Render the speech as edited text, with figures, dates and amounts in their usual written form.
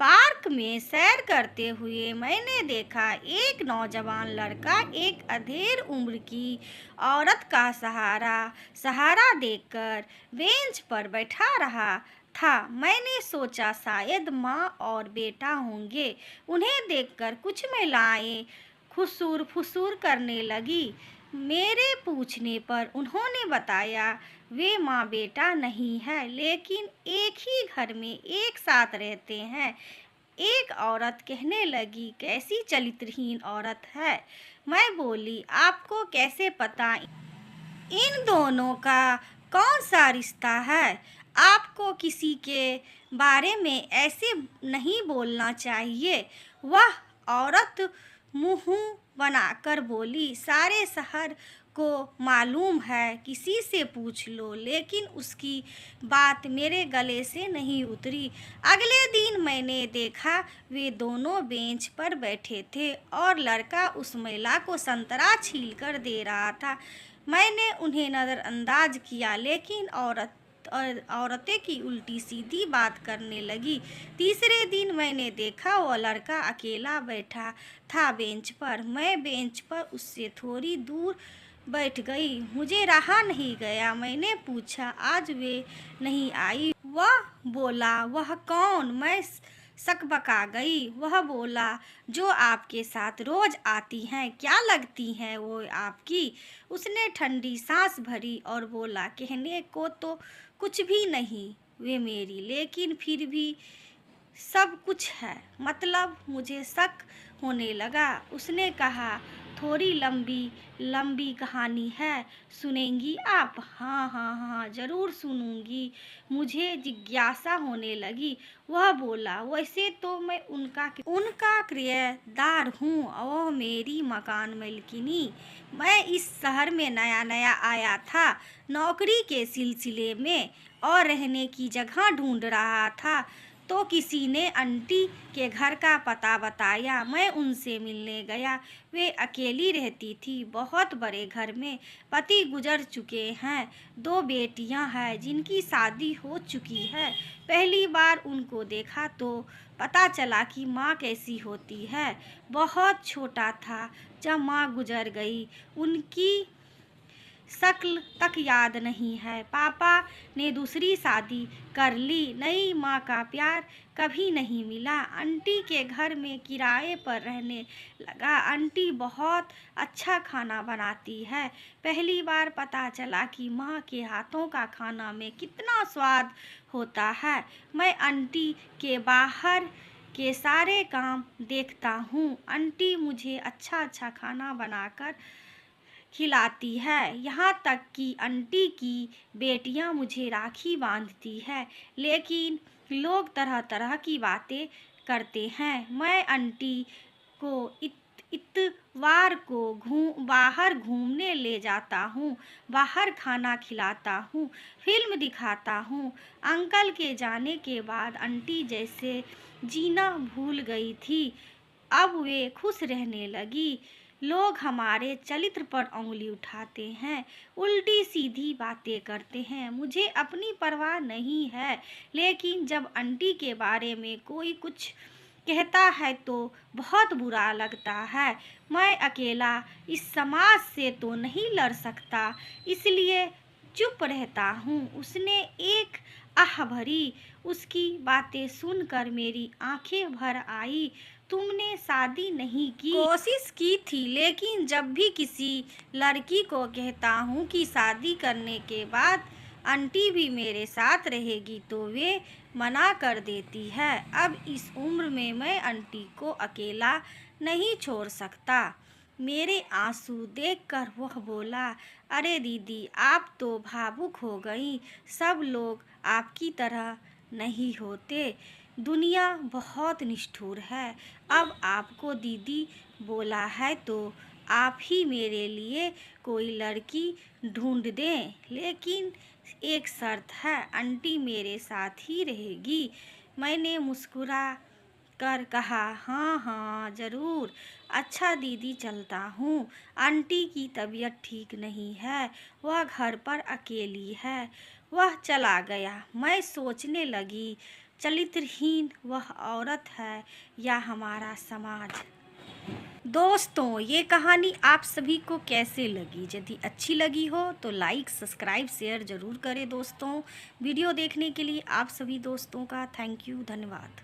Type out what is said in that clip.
Park में सैर करते हुए मैंने देखा एक नौजवान लड़का एक अधेड़ उम्र की औरत का सहारा देकर बेंच पर बैठा रहा था। मैंने सोचा शायद माँ और बेटा होंगे। उन्हें देखकर कुछ महिलाएं खुसूर फुसूर करने लगी। मेरे पूछने पर उन्होंने बताया वे माँ बेटा नहीं है, लेकिन एक ही घर में एक साथ रहते हैं। एक औरत कहने लगी, कैसी चरित्रहीन औरत है। मैं बोली, आपको कैसे पता इन दोनों का कौन सा रिश्ता है? आपको किसी के बारे में ऐसे नहीं बोलना चाहिए। वह औरत मुंह बनाकर बोली, सारे शहर को मालूम है, किसी से पूछ लो। लेकिन उसकी बात मेरे गले से नहीं उतरी। अगले दिन मैंने देखा वे दोनों बेंच पर बैठे थे और लड़का उस महिला को संतरा छील कर दे रहा था। मैंने उन्हें नज़रअंदाज किया, लेकिन औरतें की उल्टी सीधी बात करने लगी। तीसरे दिन मैंने देखा वह लड़का अकेला बैठा था बेंच पर। मैं बेंच पर उससे थोड़ी दूर बैठ गई। मुझे रहा नहीं गया। मैंने पूछा, आज वे नहीं आई? वह बोला, वह कौन? मैं सकबका गई। वह बोला, जो आपके साथ रोज आती हैं। क्या लगती हैं वो आपकी? उसने ठंडी सांस भरी और बोला, कहने को तो कुछ भी नहीं वे मेरी, लेकिन फिर भी सब कुछ है। मतलब मुझे शक होने लगा। उसने कहा, थोड़ी लंबी लंबी कहानी है, सुनेंगी आप? हाँ हाँ हाँ, ज़रूर सुनूंगी। मुझे जिज्ञासा होने लगी। वह बोला, वैसे तो मैं उनका किराएदार हूँ और मेरी मकान मालिकिनी। मैं इस शहर में नया नया आया था, नौकरी के सिलसिले में, और रहने की जगह ढूंढ रहा था तो किसी ने आंटी के घर का पता बताया। मैं उनसे मिलने गया। वे अकेली रहती थी, बहुत बड़े घर में। पति गुजर चुके हैं। 2 बेटियां हैं जिनकी शादी हो चुकी है। पहली बार उनको देखा तो पता चला कि माँ कैसी होती है। बहुत छोटा था जब माँ गुजर गई। उनकी शक्ल तक याद नहीं है। पापा ने दूसरी शादी कर ली। नई माँ का प्यार कभी नहीं मिला। आंटी के घर में किराए पर रहने लगा। आंटी बहुत अच्छा खाना बनाती है। पहली बार पता चला कि माँ के हाथों का खाना में कितना स्वाद होता है। मैं आंटी के बाहर के सारे काम देखता हूँ। आंटी मुझे अच्छा अच्छा खाना बनाकर खिलाती है। यहाँ तक कि आंटी की बेटियाँ मुझे राखी बांधती है। लेकिन लोग तरह तरह की बातें करते हैं। मैं आंटी को इतवार को बाहर घूमने ले जाता हूँ, बाहर खाना खिलाता हूँ, फिल्म दिखाता हूँ। अंकल के जाने के बाद आंटी जैसे जीना भूल गई थी। अब वे खुश रहने लगी। लोग हमारे चरित्र पर उंगली उठाते हैं, उल्टी सीधी बातें करते हैं। मुझे अपनी परवाह नहीं है, लेकिन जब आंटी के बारे में कोई कुछ कहता है तो बहुत बुरा लगता है। मैं अकेला इस समाज से तो नहीं लड़ सकता, इसलिए चुप रहता हूँ। उसने एक आह भरी। उसकी बातें सुनकर मेरी आंखें भर आई। तुमने शादी नहीं की? कोशिश की थी, लेकिन जब भी किसी लड़की को कहता हूँ कि शादी करने के बाद आंटी भी मेरे साथ रहेगी तो वे मना कर देती है। अब इस उम्र में मैं आंटी को अकेला नहीं छोड़ सकता। मेरे आंसू देखकर वह बोला, अरे दीदी, आप तो भावुक हो गई। सब लोग आपकी तरह नहीं होते। दुनिया बहुत निष्ठुर है। अब आपको दीदी बोला है तो आप ही मेरे लिए कोई लड़की ढूंढ दें, लेकिन एक शर्त है, आंटी मेरे साथ ही रहेगी। मैंने मुस्कुरा कर कहा, हाँ हाँ ज़रूर। अच्छा दीदी, चलता हूँ। आंटी की तबीयत ठीक नहीं है, वह घर पर अकेली है। वह चला गया। मैं सोचने लगी, चरित्रहीन वह औरत है या हमारा समाज। दोस्तों, ये कहानी आप सभी को कैसे लगी? यदि अच्छी लगी हो तो लाइक, सब्सक्राइब, शेयर ज़रूर करें दोस्तों। वीडियो देखने के लिए आप सभी दोस्तों का थैंक यू, धन्यवाद।